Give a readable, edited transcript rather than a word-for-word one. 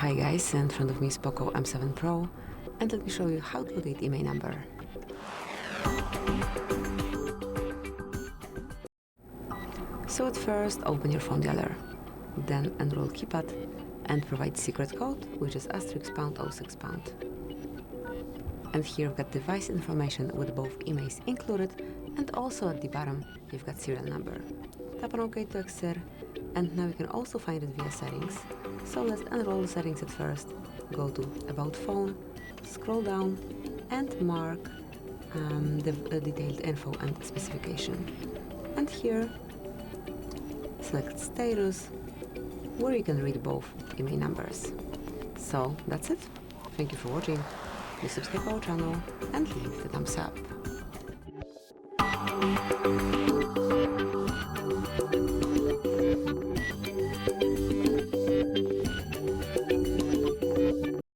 Hi guys, in front of me is POCO M7 Pro, and let me show you how to locate IMEI number. So at first open your phone dialer, then enroll keypad and provide secret code, which is *#06#. And here we've got device information with both IMEIs included, and also at the bottom you've got serial number. Tap on OK to exit, and now you can also find it via settings. So let's enroll the settings at first. Go to About Phone, scroll down and mark the detailed info and specification. And here select Status, where you can read both IMEI numbers. So that's it. Thank you for watching. Please subscribe to our channel and leave the thumbs up.